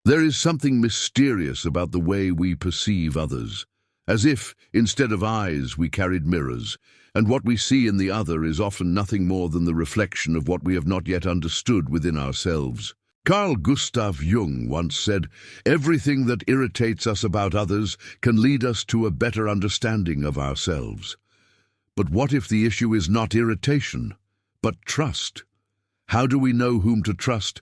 There is something mysterious about the way we perceive others, as if, instead of eyes, we carried mirrors, and what we see in the other is often nothing more than the reflection of what we have not yet understood within ourselves. Carl Gustav Jung once said, "Everything that irritates us about others can lead us to a better understanding of ourselves." But what if the issue is not irritation, but trust? How do we know whom to trust,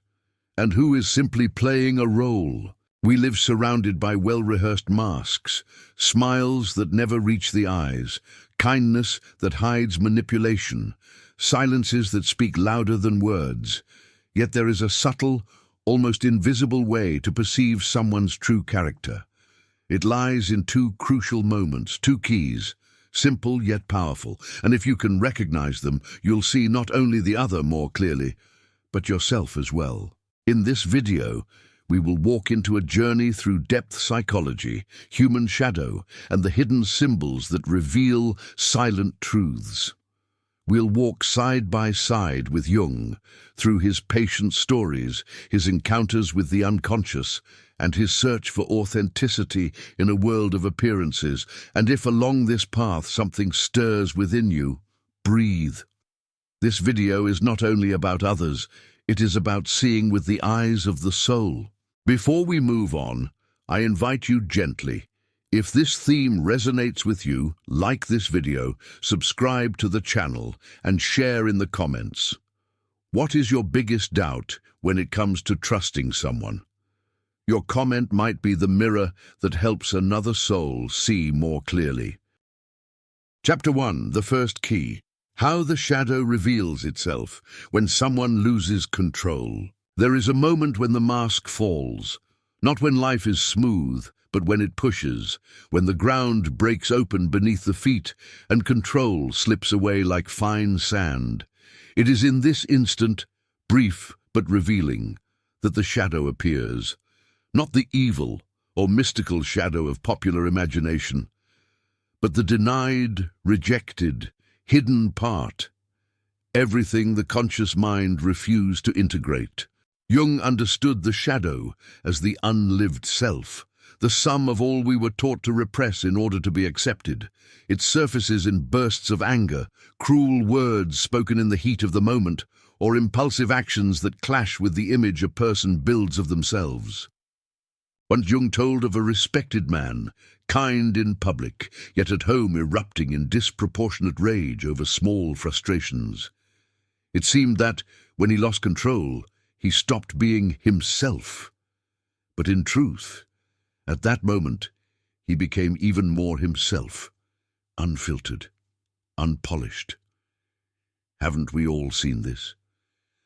and who is simply playing a role? We live surrounded by well-rehearsed masks, smiles that never reach the eyes, kindness that hides manipulation, silences that speak louder than words. Yet there is a subtle, almost invisible way to perceive someone's true character. It lies in two crucial moments, two keys, simple yet powerful, and if you can recognize them, you'll see not only the other more clearly, but yourself as well. In this video, we will walk into a journey through depth psychology, human shadow, and the hidden symbols that reveal silent truths. We'll walk side by side with Jung through his patient stories, his encounters with the unconscious, and his search for authenticity in a world of appearances. And if along this path something stirs within you, breathe. This video is not only about others, it is about seeing with the eyes of the soul. Before we move on, I invite you gently. If this theme resonates with you, like this video, subscribe to the channel, and share in the comments. What is your biggest doubt when it comes to trusting someone? Your comment might be the mirror that helps another soul see more clearly. Chapter 1, the first key. How the shadow reveals itself when someone loses control. There is a moment when the mask falls, not when life is smooth, but when it pushes, when the ground breaks open beneath the feet and control slips away like fine sand. It is in this instant, brief but revealing, that the shadow appears. Not the evil or mystical shadow of popular imagination, but the denied, rejected, hidden part. Everything the conscious mind refused to integrate. Jung understood the shadow as the unlived self, the sum of all we were taught to repress in order to be accepted. It surfaces in bursts of anger, cruel words spoken in the heat of the moment, or impulsive actions that clash with the image a person builds of themselves. Once Jung told of a respected man, kind in public, yet at home erupting in disproportionate rage over small frustrations. It seemed that, when he lost control, he stopped being himself. But in truth, at that moment, he became even more himself, unfiltered, unpolished. Haven't we all seen this?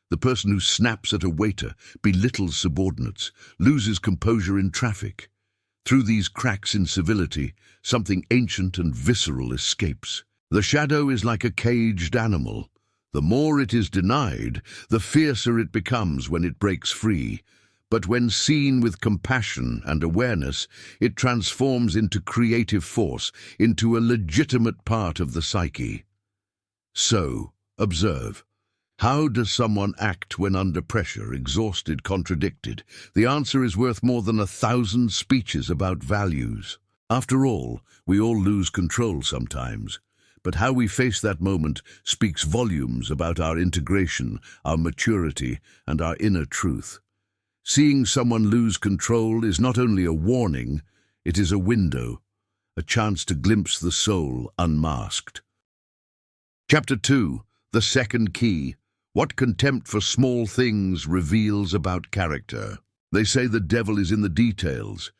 The person who snaps at a waiter, belittles subordinates, loses composure in traffic. Through these cracks in civility, something ancient and visceral escapes. The shadow is like a caged animal. The more it is denied, the fiercer it becomes when it breaks free. But when seen with compassion and awareness, it transforms into creative force, into a legitimate part of the psyche. So, observe. How does someone act when under pressure, exhausted, contradicted? The answer is worth more than 1,000 speeches about values. After all, we all lose control sometimes. But how we face that moment speaks volumes about our integration, our maturity, and our inner truth. Seeing someone lose control is not only a warning, it is a window, a chance to glimpse the soul unmasked. Chapter 2, the second key. What contempt for small things reveals about character. They say the devil is in the details,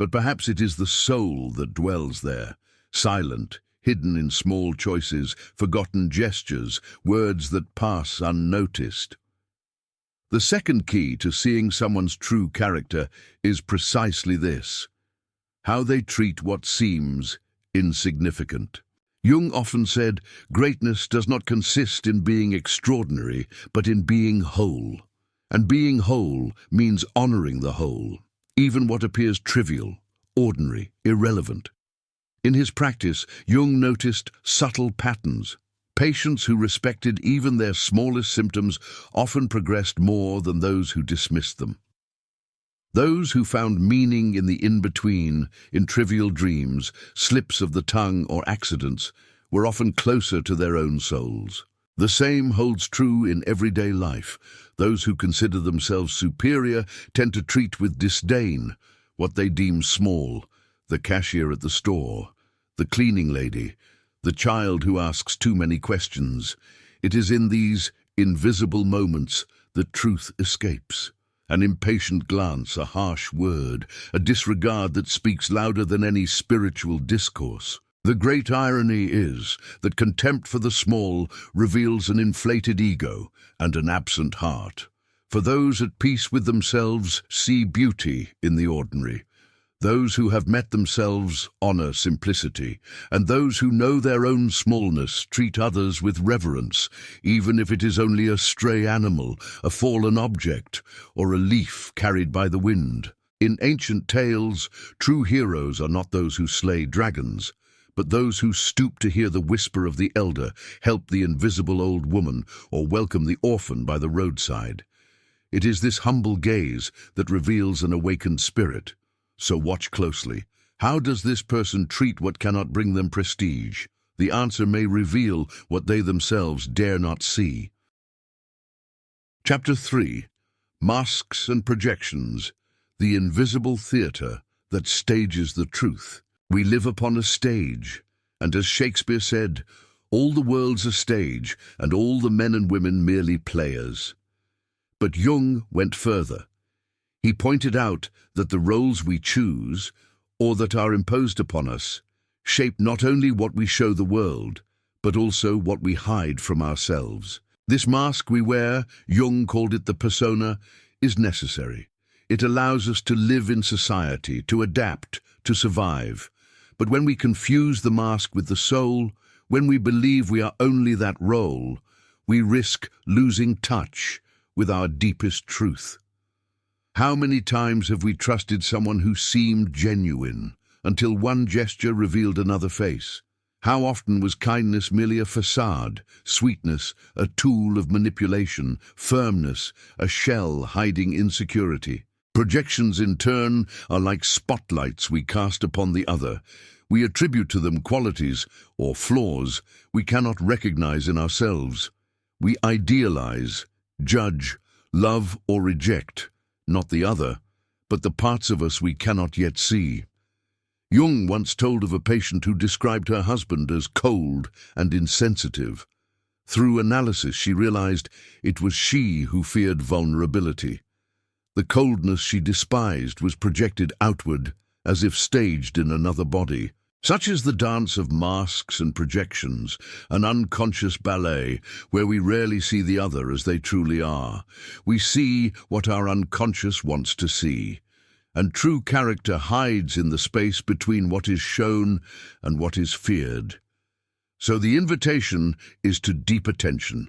but perhaps it is the soul that dwells there, silent, hidden in small choices, forgotten gestures, words that pass unnoticed. The second key to seeing someone's true character is precisely this: how they treat what seems insignificant. Jung often said, greatness does not consist in being extraordinary, but in being whole. And being whole means honoring the whole, even what appears trivial, ordinary, irrelevant. In his practice, Jung noticed subtle patterns. Patients who respected even their smallest symptoms often progressed more than those who dismissed them. Those who found meaning in the in-between, in trivial dreams, slips of the tongue or accidents, were often closer to their own souls. The same holds true in everyday life. Those who consider themselves superior tend to treat with disdain what they deem small: the cashier at the store, the cleaning lady, the child who asks too many questions. It is in these invisible moments that truth escapes. An impatient glance, a harsh word, a disregard that speaks louder than any spiritual discourse. The great irony is that contempt for the small reveals an inflated ego and an absent heart. For those at peace with themselves see beauty in the ordinary. Those who have met themselves honor simplicity, and those who know their own smallness treat others with reverence, even if it is only a stray animal, a fallen object, or a leaf carried by the wind. In ancient tales, true heroes are not those who slay dragons, but those who stoop to hear the whisper of the elder, help the invisible old woman, or welcome the orphan by the roadside. It is this humble gaze that reveals an awakened spirit. So watch closely. How does this person treat what cannot bring them prestige? The answer may reveal what they themselves dare not see. Chapter 3. Masks and Projections. The invisible theatre that stages the truth. We live upon a stage, and as Shakespeare said, all the world's a stage, and all the men and women merely players. But Jung went further. He pointed out that the roles we choose, or that are imposed upon us, shape not only what we show the world, but also what we hide from ourselves. This mask we wear, Jung called it the persona, is necessary. It allows us to live in society, to adapt, to survive. But when we confuse the mask with the soul, when we believe we are only that role, we risk losing touch with our deepest truth. How many times have we trusted someone who seemed genuine until one gesture revealed another face? How often was kindness merely a facade, sweetness a tool of manipulation, firmness a shell hiding insecurity? Projections, in turn, are like spotlights we cast upon the other. We attribute to them qualities or flaws we cannot recognize in ourselves. We idealize, judge, love or reject, not the other, but the parts of us we cannot yet see. Jung once told of a patient who described her husband as cold and insensitive. Through analysis, she realized it was she who feared vulnerability. The coldness she despised was projected outward, as if staged in another body. Such is the dance of masks and projections, an unconscious ballet where we rarely see the other as they truly are. We see what our unconscious wants to see, and true character hides in the space between what is shown and what is feared. So the invitation is to deep attention.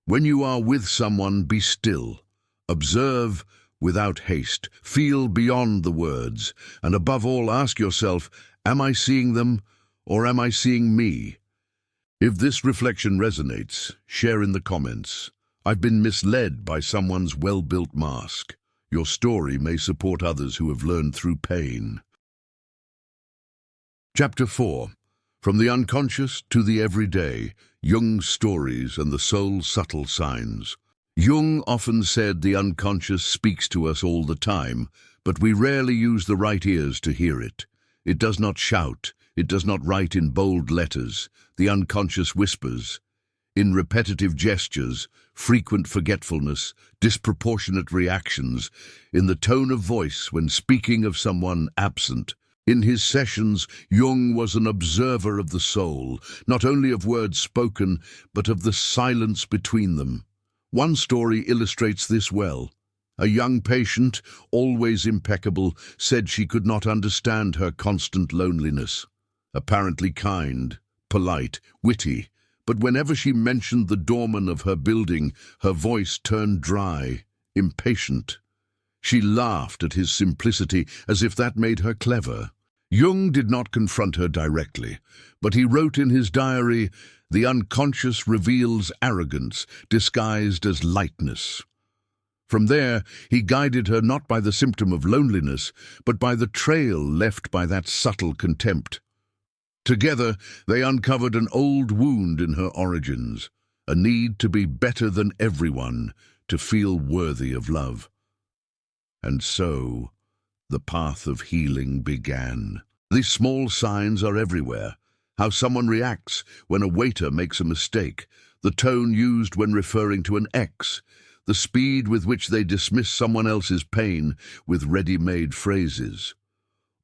When you are with someone, be still. Observe without haste. Feel beyond the words. And above all, ask yourself, am I seeing them or am I seeing me? If this reflection resonates, share in the comments. I've been misled by someone's well-built mask. Your story may support others who have learned through pain. Chapter 4. From the unconscious to the everyday, Jung's stories and the soul's subtle signs. Jung often said the unconscious speaks to us all the time, but we rarely use the right ears to hear it. It does not shout, it does not write in bold letters. The unconscious whispers. In repetitive gestures, frequent forgetfulness, disproportionate reactions, in the tone of voice when speaking of someone absent. In his sessions, Jung was an observer of the soul, not only of words spoken, but of the silence between them. One story illustrates this well. A young patient, always impeccable, said she could not understand her constant loneliness. Apparently kind, polite, witty, but whenever she mentioned the doorman of her building, her voice turned dry, impatient. She laughed at his simplicity as if that made her clever. Jung did not confront her directly, but he wrote in his diary, "The unconscious reveals arrogance disguised as lightness." From there, he guided her not by the symptom of loneliness, but by the trail left by that subtle contempt. Together, they uncovered an old wound in her origins, a need to be better than everyone, to feel worthy of love. And so, the path of healing began. These small signs are everywhere. How someone reacts when a waiter makes a mistake, the tone used when referring to an ex, the speed with which they dismiss someone else's pain with ready-made phrases.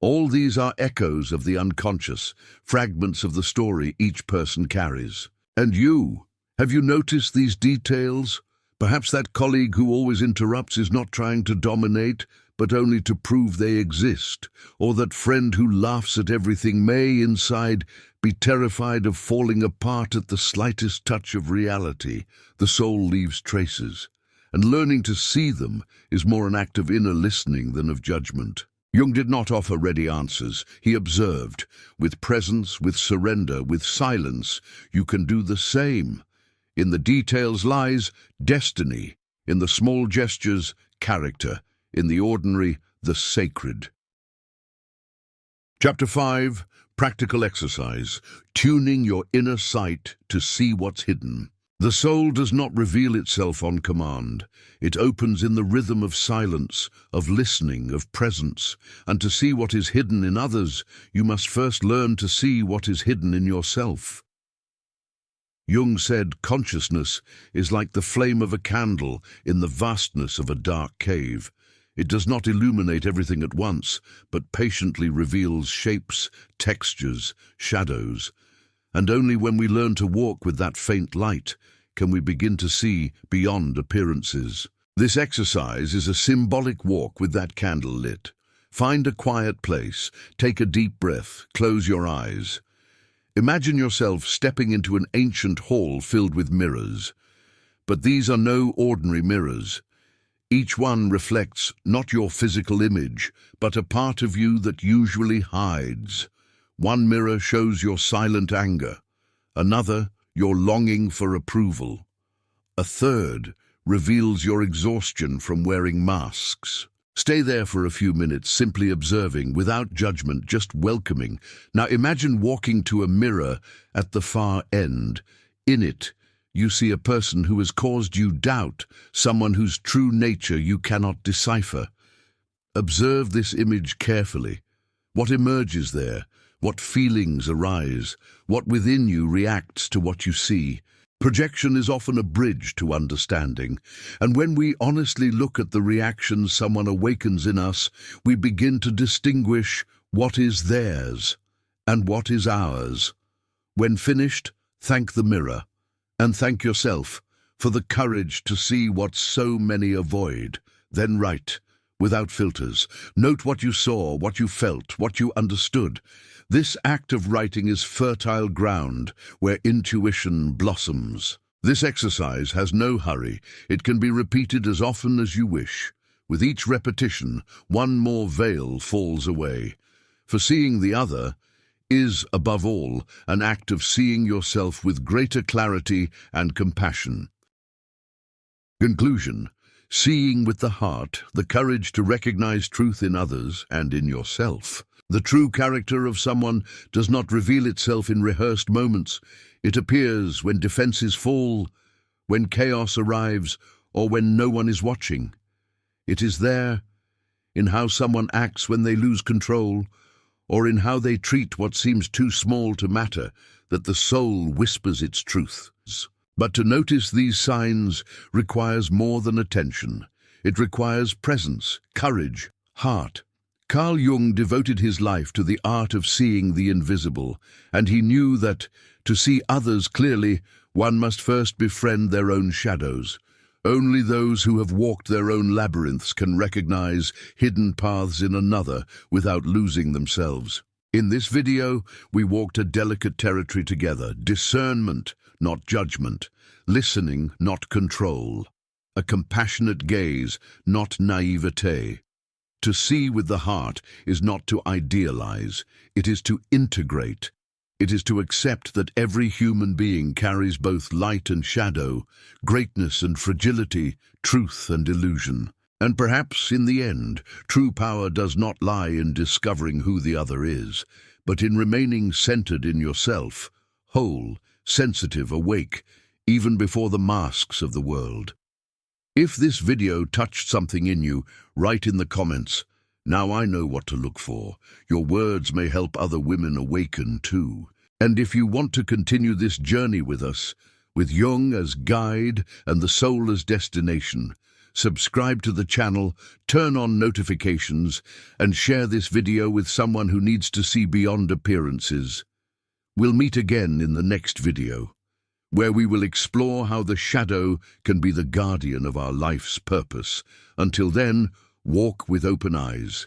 All these are echoes of the unconscious, fragments of the story each person carries. And you, have you noticed these details? Perhaps that colleague who always interrupts is not trying to dominate, but only to prove they exist, or that friend who laughs at everything may, inside, be terrified of falling apart at the slightest touch of reality. The soul leaves traces, and learning to see them is more an act of inner listening than of judgment. Jung did not offer ready answers. He observed. With presence, with surrender, with silence, you can do the same. In the details lies destiny. In the small gestures, character. In the ordinary, the sacred. Chapter 5. Practical exercise. Tuning your inner sight to see what's hidden. The soul does not reveal itself on command. It opens in the rhythm of silence, of listening, of presence. And to see what is hidden in others, you must first learn to see what is hidden in yourself. Jung said consciousness is like the flame of a candle in the vastness of a dark cave. It does not illuminate everything at once, but patiently reveals shapes, textures, shadows. And only when we learn to walk with that faint light can we begin to see beyond appearances. This exercise is a symbolic walk with that candle lit. Find a quiet place, take a deep breath, close your eyes. Imagine yourself stepping into an ancient hall filled with mirrors. But these are no ordinary mirrors. Each one reflects not your physical image, but a part of you that usually hides. One mirror shows your silent anger, another, your longing for approval. A third reveals your exhaustion from wearing masks. Stay there for a few minutes, simply observing, without judgment, just welcoming. Now imagine walking to a mirror at the far end. In it, you see a person who has caused you doubt, someone whose true nature you cannot decipher. Observe this image carefully. What emerges there? What feelings arise? What within you reacts to what you see? Projection is often a bridge to understanding, and when we honestly look at the reactions someone awakens in us, we begin to distinguish what is theirs and what is ours. When finished, thank the mirror, and thank yourself for the courage to see what so many avoid. Then write, without filters. Note what you saw, what you felt, what you understood. This act of writing is fertile ground where intuition blossoms. This exercise has no hurry. It can be repeated as often as you wish. With each repetition, one more veil falls away. For seeing the other is, above all, an act of seeing yourself with greater clarity and compassion. Conclusion. Seeing with the heart, the courage to recognize truth in others and in yourself. The true character of someone does not reveal itself in rehearsed moments. It appears when defenses fall, when chaos arrives, or when no one is watching. It is there, in how someone acts when they lose control, or in how they treat what seems too small to matter, that the soul whispers its truths. But to notice these signs requires more than attention. It requires presence, courage, heart. Carl Jung devoted his life to the art of seeing the invisible, and he knew that, to see others clearly, one must first befriend their own shadows. Only those who have walked their own labyrinths can recognize hidden paths in another without losing themselves. In this video, we walked a delicate territory together: discernment, not judgment; listening, not control; a compassionate gaze, not naivete. To see with the heart is not to idealize, it is to integrate. It is to accept that every human being carries both light and shadow, greatness and fragility, truth and illusion. And perhaps, in the end, true power does not lie in discovering who the other is, but in remaining centered in yourself, whole, sensitive, awake, even before the masks of the world. If this video touched something in you, write in the comments, "Now I know what to look for." Your words may help other women awaken too. And if you want to continue this journey with us, with Jung as guide and the soul as destination, subscribe to the channel, turn on notifications, and share this video with someone who needs to see beyond appearances. We'll meet again in the next video, where we will explore how the shadow can be the guardian of our life's purpose. Until then, walk with open eyes,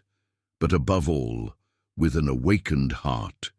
but above all, with an awakened heart.